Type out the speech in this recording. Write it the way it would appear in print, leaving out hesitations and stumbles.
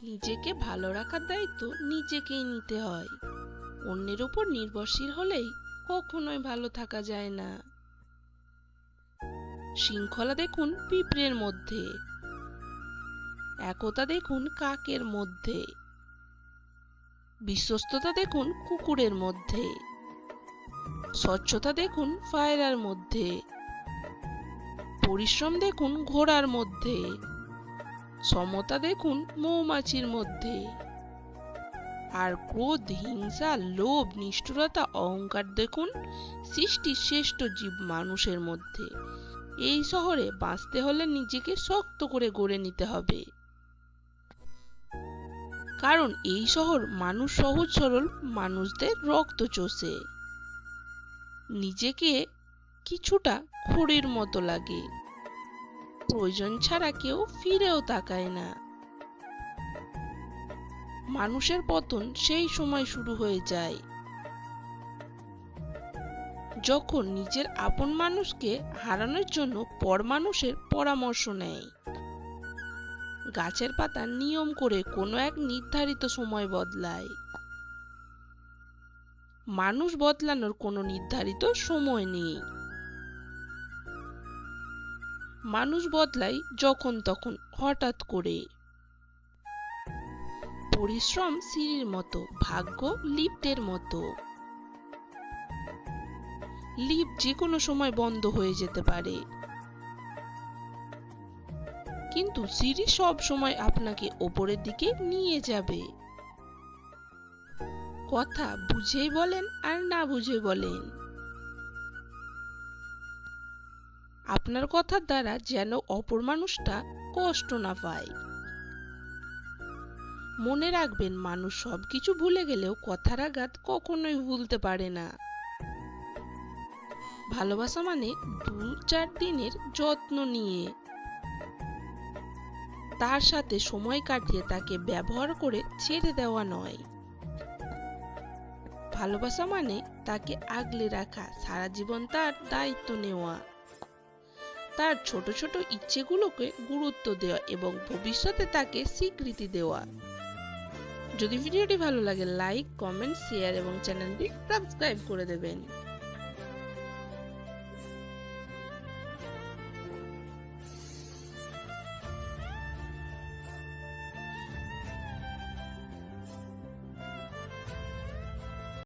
নিজেকে ভালো রাখার দায়িত্ব নিজেকেই নিতে হয়। অন্যের উপর নির্ভরশীল হলেই কখনোই ভালো থাকা যায় না। শৃঙ্খলা দেখুন পিঁপড়ের মধ্যে, একতা দেখুন কাকের মধ্যে, বিশ্বস্ততা দেখুন কুকুরের মধ্যে, স্বচ্ছতা দেখুন পায়রার মধ্যে, পরিশ্রম দেখুন ঘোড়ার মধ্যে, সমতা দেখুন মৌমাছির মধ্যে, আর ক্রোধ, হিংসা, লোভ, নিষ্ঠুরতা, অহংকার দেখুন সৃষ্টির শ্রেষ্ঠ জীব মানুষের মধ্যে। এই শহরে বাঁচতে হলে নিজেকে শক্ত করে গড়ে নিতে হবে, কারণ এই শহর মানুষ সহজ সরল মানুষদের রক্ত চষে। নিজেকে কিছুটা খড়ির মতো লাগে, প্রয়োজন ছাড়া কেউ ফিরেও তাকায় না। মানুষের পতন সেই সময় শুরু হয়ে যায় যখন নিজের আপন মানুষকে হারানোর জন্য পর মানুষের পরামর্শ নেয়। গাছের পাতা নিয়ম করে কোনো এক নির্ধারিত সময় বদলায়, মানুষ বদলানোর কোনো নির্ধারিত সময় নেই। মানুষ বদলায় যখন তখন, হঠাৎ করে। পরিশ্রম সিঁড়ির মতো, ভাগ্য লিফটের মতো। লিফট যে কোনো সময় বন্ধ হয়ে যেতে পারে, কিন্তু সিঁড়ি সব সময় আপনাকে ওপরের দিকে নিয়ে যাবে। কথা বুঝেই বলেন আর না বুঝে বলেন, আপনার কথার দ্বারা যেন অপর মানুষটা কষ্ট না পায়। মনে রাখবেন, মানুষ সবকিছু ভুলে গেলেও কথার আঘাত কখনোই ভুলতে পারে না। ভালোবাসা মানে 2-4 দিনের যত্ন নিয়ে তার সাথে সময় কাটিয়ে তাকে ব্যবহার করে ছেড়ে দেওয়া নয়। ভালোবাসা মানে তাকে আগলে রাখা, সারা জীবন তার দায়িত্ব নেওয়া, তার ছোট ছোট ইচ্ছেগুলোকে গুরুত্ব দেওয়া এবং ভবিষ্যতে তাকে স্বীকৃতি দেওয়া। যদি ভিডিওটি ভালো লাগে, লাইক, কমেন্ট, শেয়ার এবং চ্যানেলটি সাবস্ক্রাইব করে দেবেন।